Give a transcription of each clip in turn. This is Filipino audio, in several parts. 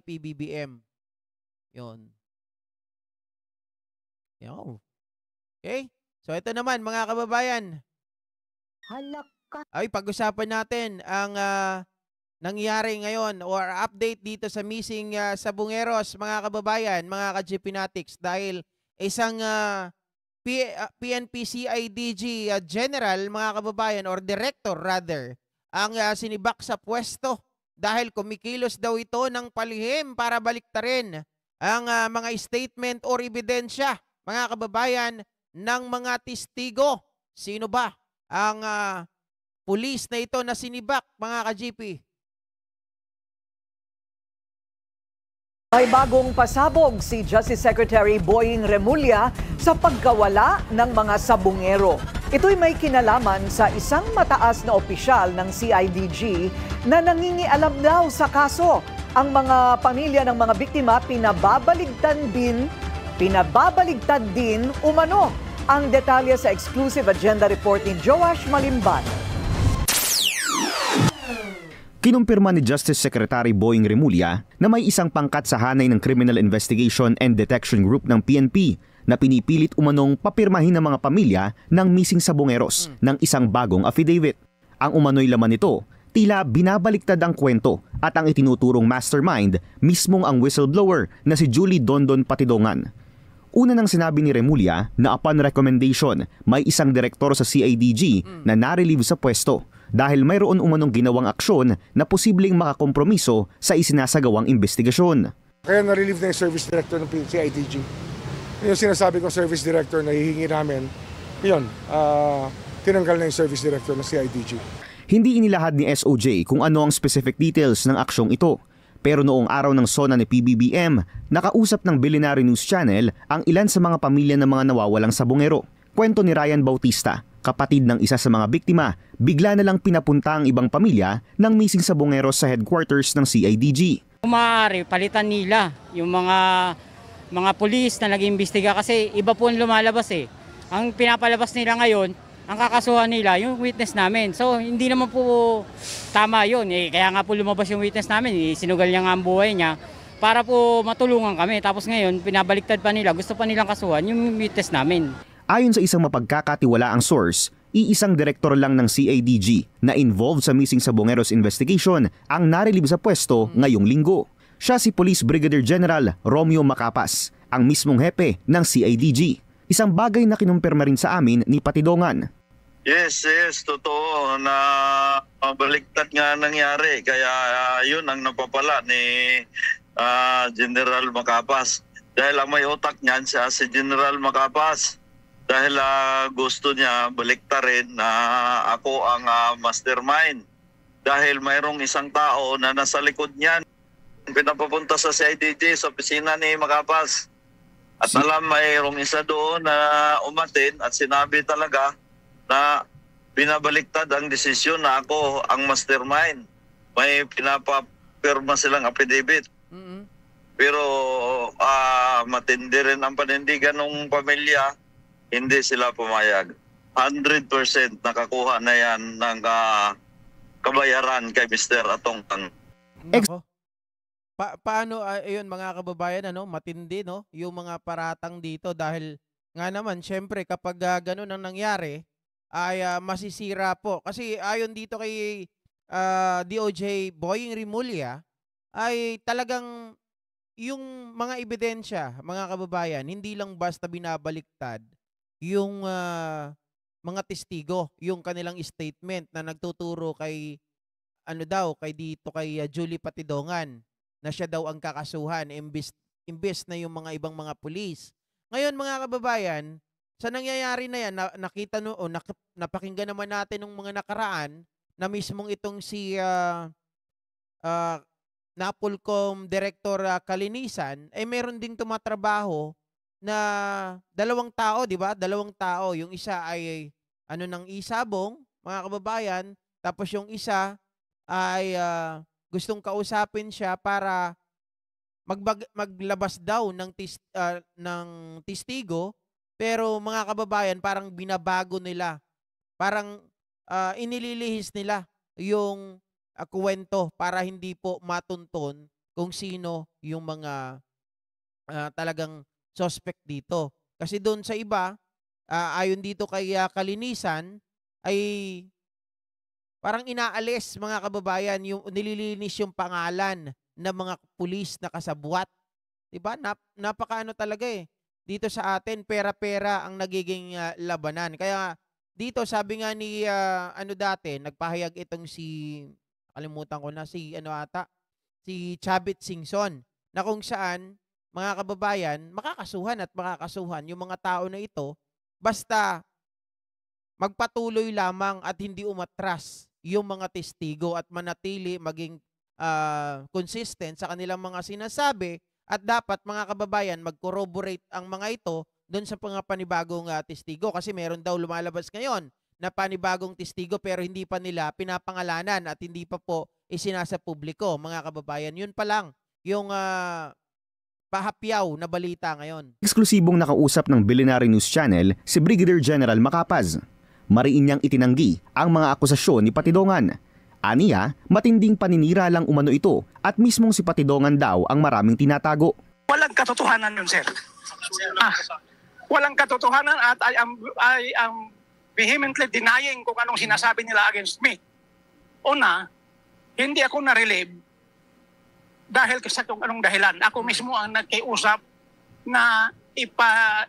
PBBM. Yun. Yo. Okay? So ito naman mga kababayan. Halaka. Ay pag-usapan natin ang nangyari ngayon or update dito sa missing Sabungeros mga kababayan, mga ka-GP Natics dahil isang PNP CIDG General mga kababayan or Director rather ang sinibak sa pwesto dahil kumikilos daw ito ng palihim para baliktarin ang mga statement or ebidensya mga kababayan ng mga testigo. Sino ba ang pulis na ito na sinibak mga ka-GP? May bagong pasabog si Justice Secretary Boying Remulla sa pagkawala ng mga sabungero. Ito'y may kinalaman sa isang mataas na opisyal ng CIDG na nangingialam daw sa kaso. Ang mga pamilya ng mga biktima pinababaligtad din umano. Ang detalye sa exclusive agenda report ni Joash Malimban. Kinumpirma ni Justice Secretary Boying Remulla na may isang pangkat sa hanay ng Criminal Investigation and Detection Group ng PNP na pinipilit umanong papirmahin ng mga pamilya ng missing sabungeros ng isang bagong affidavit. Ang umano'y laman nito, tila binabaliktad ang kwento at ang itinuturong mastermind mismong ang whistleblower na si Julie Dondon Patidongan. Una nang sinabi ni Remulla na upon recommendation, may isang direktor sa CIDG na narelieve sa pwesto dahil mayroon umanong ginawang aksyon na posibleng makakompromiso sa isinasagawang investigasyon. Kaya na-relieve na yung service director ng CIDG. Yung sinasabi kong service director na hihingi namin, yun, tinanggal na yung service director ng CIDG. Hindi inilahad ni SOJ kung ano ang specific details ng aksyong ito. Pero noong araw ng SONA ni PBBM, nakausap ng Billionaire News Channel ang ilan sa mga pamilya ng mga nawawalang sabungero. Kwento ni Ryan Bautista, kapatid ng isa sa mga biktima, bigla na lang pinapunta ang ibang pamilya ng missing sabungeros sa headquarters ng CIDG. Maaari palitan nila yung mga pulis na nag-iimbestiga kasi iba po ang lumalabas eh. Ang pinapalabas nila ngayon, ang kakasuhan nila yung witness namin. So hindi naman po tama yun. Kaya nga po lumabas yung witness namin, sinugal niya nga ang buhay niya para po matulungan kami. Tapos ngayon pinabaliktad pa nila, gusto pa nilang kasuhan yung witness namin. Ayon sa isang mapagkakatiwalaang source, iisang direktor lang ng CIDG na involved sa missing sabungeros investigation ang narelieve sa pwesto ngayong linggo. Siya si Police Brigadier General Romeo Macapas, ang mismong hepe ng CIDG. Isang bagay na kinumpirma rin sa amin ni Patidongan. Yes, totoo na baliktad nga nangyari. Kaya yun ang napapala ni General Macapas. Dahil ang may utak niyan siya si General Macapas. Dahil gusto niya baliktarin na ako ang mastermind. Dahil mayroong isang tao na nasa likod niyan. Pinapapunta sa CIDG sa opisina ni Macapas. At alam mayroong isa doon na umatin at sinabi talaga na binabaliktad ang desisyon na ako ang mastermind. May pinapapirma silang affidavit. Pero matindi rin ang panindigan ng pamilya. Hindi sila pumayag. 100% nakakuha na yan ng kabayaran kay Mr. Atongtang. Paano ayun mga kababayan matindi yung mga paratang dito dahil nga naman syempre kapag ganun ang nangyari ay masisira po kasi ayon dito kay DOJ Boying Remulla ay talagang yung mga ebidensya mga kababayan hindi lang basta binabaliktad yung mga testigo, yung kanilang statement na nagtuturo kay kay Julie Patidongan na siya daw ang kakasuhan imbes na yung mga ibang mga pulis. Ngayon mga kababayan, sa nangyayari na yan, nakita napakinggan naman natin ng mga nakaraan na mismong itong si Napolcom Director Kalinisan meron ding tumatrabaho na dalawang tao, di ba? Dalawang tao. Yung isa ay ng isabong, mga kababayan, tapos yung isa ay gustong kausapin siya para maglabas daw ng testigo pero mga kababayan parang binabago nila. Parang inililihis nila yung kwento para hindi po matunton kung sino yung mga talagang suspect dito. Kasi doon sa iba, ayon dito kay Kalinisan, ay parang inaalis mga kababayan, yung nililinis yung pangalan ng mga pulis na kasabwat. 'Di ba? Napakaano talaga eh. Dito sa atin, pera-pera ang nagiging labanan. Kaya dito sabi nga ni ano dati, nagpahayag itong si kalimutan ko na si ano ata, si Chavit Singson, na kung saan mga kababayan, makakasuhan at makakasuhan yung mga tao na ito basta magpatuloy lamang at hindi umatras yung mga testigo at manatili maging consistent sa kanilang mga sinasabi, at dapat mga kababayan mag-corroborate ang mga ito doon sa mga panibagong testigo, kasi meron daw lumalabas ngayon na panibagong testigo pero hindi pa nila pinapangalanan at hindi pa po isinasa publiko mga kababayan. Yun pa lang yung pahapyaw na balita ngayon. Eksklusibong nakausap ng Billionaire News Channel si Brigadier General Macapaz. Mariin niyang itinanggi ang mga akusasyon ni Patidongan. Aniya, matinding paninira lang umano ito at mismong si Patidongan daw ang maraming tinatago. Walang katotohanan yun, sir. Walang katotohanan at I am vehemently denying kung anong sinasabi nila against me. Una, hindi ako na-relieve dahil sa kung anong dahilan. Ako mismo ang nagkiusap na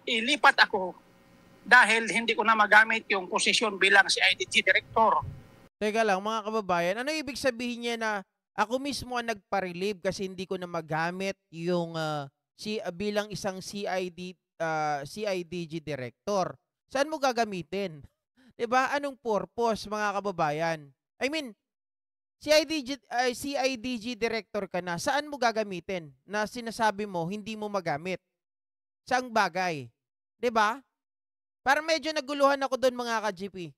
ilipat ako dahil hindi ko na magamit yung posisyon bilang CIDG Director. Teka lang mga kababayan, ano ibig sabihin niya na ako mismo ang nagpa-relieve kasi hindi ko na magamit yung bilang isang CIDG Director? Saan mo gagamitin? 'Di ba? Anong purpose mga kababayan? I mean, CIDG Director ka na, saan mo gagamitin na sinasabi mo hindi mo magamit? Saang bagay? 'Di ba? Parang medyo naguluhan ako doon mga ka-GP.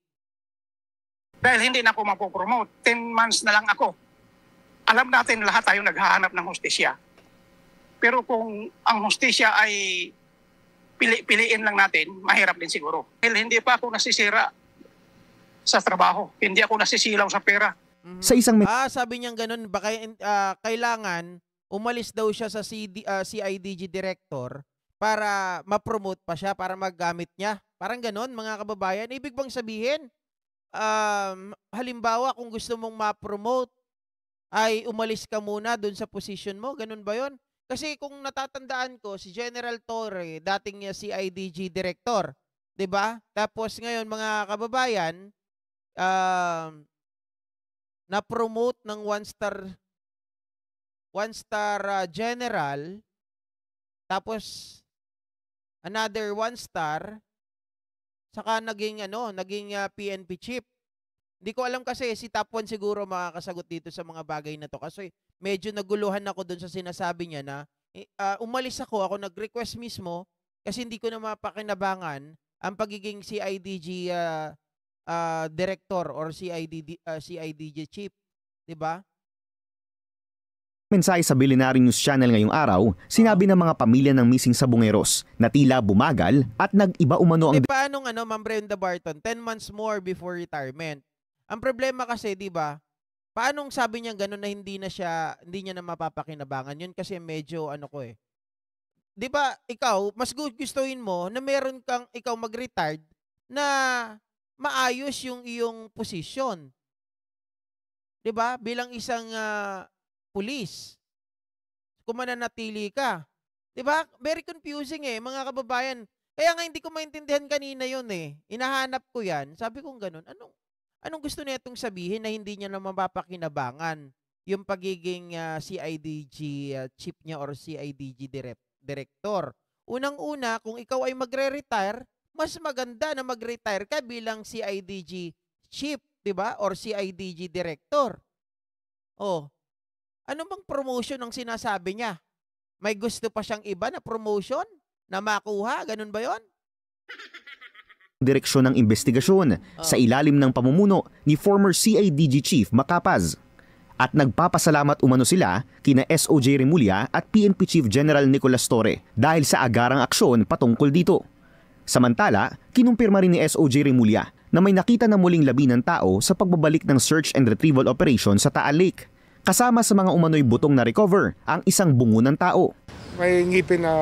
Dahil hindi na ako mapopromote. 10 months na lang ako. Alam natin lahat tayo naghahanap ng hustisya. Pero kung ang hustisya ay piliin lang natin, mahirap din siguro. Dahil hindi pa ako nasisira sa trabaho. Hindi ako nasisilaw sa pera. Sa isang sabi niya ganun, baka kailangan umalis daw siya sa CIDG Director para ma-promote pa siya, para maggamit niya. Parang ganun mga kababayan. Ibig bang sabihin, halimbawa kung gusto mong ma-promote ay umalis ka muna dun sa position mo, ganun ba yon? Kasi kung natatandaan ko, si General Torre, dating CIDG Director, 'di ba? Tapos ngayon mga kababayan, na-promote ng one-star general, tapos another one-star, saka naging PNP chief. Hindi ko alam kasi si Top 1 siguro makakasagot dito sa mga bagay na to, kasi medyo naguluhan ako doon sa sinasabi niya na umalis ako nag-request mismo kasi hindi ko na mapakinabangan ang pagiging CIDG director or CIDG chief, 'di ba? mensahe sa Billionaire News Channel ngayong araw, sinabi ng mga pamilya ng missing sabungeros na tila bumagal at nag-iba umano ang... Paano Ma'am Brenda Barton, 10 months more before retirement? Ang problema kasi, di ba, paanong sabi niya gano'n na hindi niya na mapapakinabangan? Yun kasi medyo di ba, ikaw, mas gustuhin mo na meron kang ikaw mag-retired na maayos yung iyong posisyon. Di ba? Bilang isang pulis, kung mananatili ka. Diba? Very confusing mga kababayan. Kaya nga hindi ko maintindihan kanina yun Inahanap ko yan. Sabi kong ganun, anong gusto niya itong sabihin na hindi niya na mapapakinabangan yung pagiging CIDG chief niya or CIDG director. Unang-una, kung ikaw ay magre-retire, mas maganda na mag-retire ka bilang CIDG chief, diba? Or CIDG director. Ano bang promotion ang sinasabi niya? May gusto pa siyang iba na promotion na makuha? Ganun ba yon? Direksyon ng investigasyon sa ilalim ng pamumuno ni former CIDG Chief Macapaz. At nagpapasalamat umano sila kina SOJ Remulla at PNP Chief General Nicolas Torre dahil sa agarang aksyon patungkol dito. Samantala, kinumpirma rin ni SOJ Remulla na may nakita na muling labi ng tao sa pagbabalik ng search and retrieval operation sa Taal Lake. Kasama sa mga umano'y butong na recover ang isang bungo ng tao. May ngipin na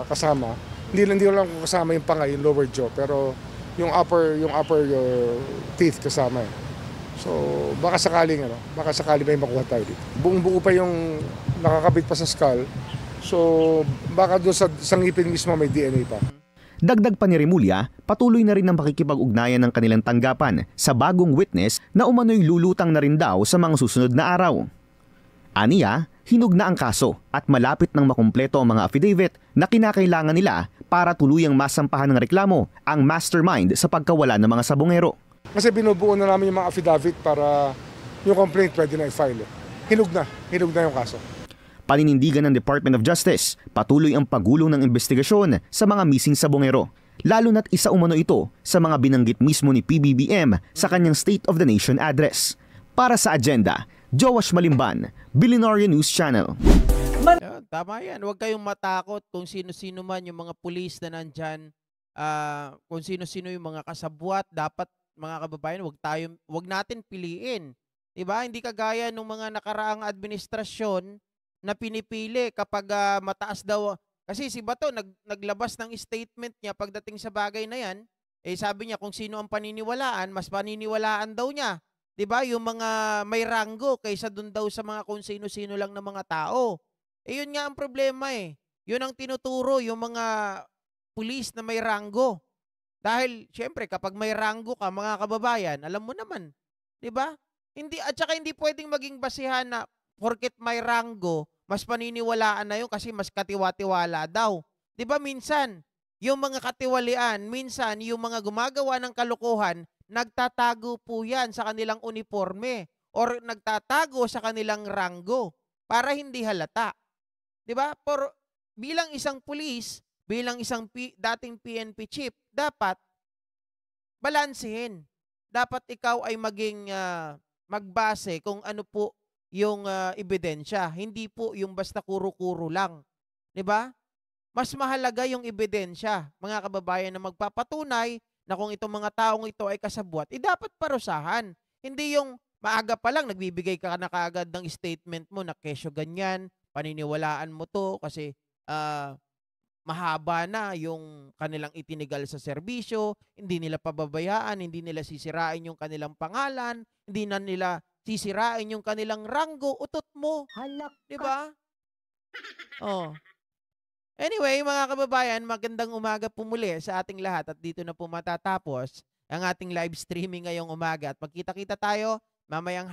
kasama. Hindi lang kasama yung pangay, yung lower jaw, pero yung upper teeth kasama eh. So baka sakaling may makuha tayo dito. Buong-buo pa yung nakakabit pa sa skull. So baka doon sa ngipin mismo may DNA pa. Dagdag pa ni Remulla, patuloy na rin ang pakikipag-ugnayan ng kanilang tanggapan sa bagong witness na umano'y lulutang na rin daw sa mga susunod na araw. Aniya, hinug na ang kaso at malapit nang makumpleto ang mga affidavit na kinakailangan nila para tuluyang masampahan ng reklamo ang mastermind sa pagkawala ng mga sabongero. Kasi binubuo na namin yung mga affidavit para yung complaint pwede na i-file. Hinug na yung kaso. Paninindigan ng Department of Justice, patuloy ang pagulong ng investigasyon sa mga missing sabongero, lalo na't isa umano ito sa mga binanggit mismo ni PBBM sa kanyang State of the Nation address. Para sa agenda, Joash Malimban, Billionaire News Channel. Yan, tama yan. Huwag kayong matakot kung sino-sino man yung mga pulis na nandyan, kung sino-sino yung mga kasabwat. Dapat, mga kababayan, wag natin piliin. Diba? Hindi kagaya ng mga nakaraang administrasyon na pinipili kapag mataas daw. Kasi si Bato naglabas ng statement niya pagdating sa bagay na yan, sabi niya kung sino ang paniniwalaan, mas paniniwalaan daw niya. 'Di ba? Yung mga may ranggo kaysa dun daw sa mga kung sino-sino lang na mga tao. Yun nga ang problema eh. Yun ang tinuturo yung mga pulis na may ranggo. Dahil syempre kapag may ranggo ka, mga kababayan, alam mo naman, 'di ba? At saka hindi pwedeng maging basihan na porket may ranggo, mas paniniwalaan na yun kasi mas katiwa-tiwala daw. Di ba minsan, yung mga katiwalian, minsan yung mga gumagawa ng kalokohan, nagtatago po yan sa kanilang uniforme or nagtatago sa kanilang ranggo para hindi halata. Di ba? Bilang isang pulis, bilang isang dating PNP chief, dapat balansehin. Dapat ikaw ay maging magbase kung ano po yung ebidensya, hindi po yung basta kuro-kuro lang. 'Di ba? Mas mahalaga yung ebidensya, mga kababayan, na magpapatunay na kung itong mga taong ito ay kasabwat, dapat parusahan. Hindi yung maaga pa lang nagbibigay ka na kaagad ng statement mo na kesyo ganyan, paniniwalaan mo to kasi mahaba na yung kanilang itinigal sa serbisyo, hindi nila pababayaan, hindi nila sisirain yung kanilang pangalan, hindi na nila sisirain yung kanilang ranggo, utot mo. Halak ka. Diba? Oh. Anyway, mga kababayan, magandang umaga po muli sa ating lahat at dito na po matatapos ang ating live streaming ngayong umaga at magkita-kita tayo mamayang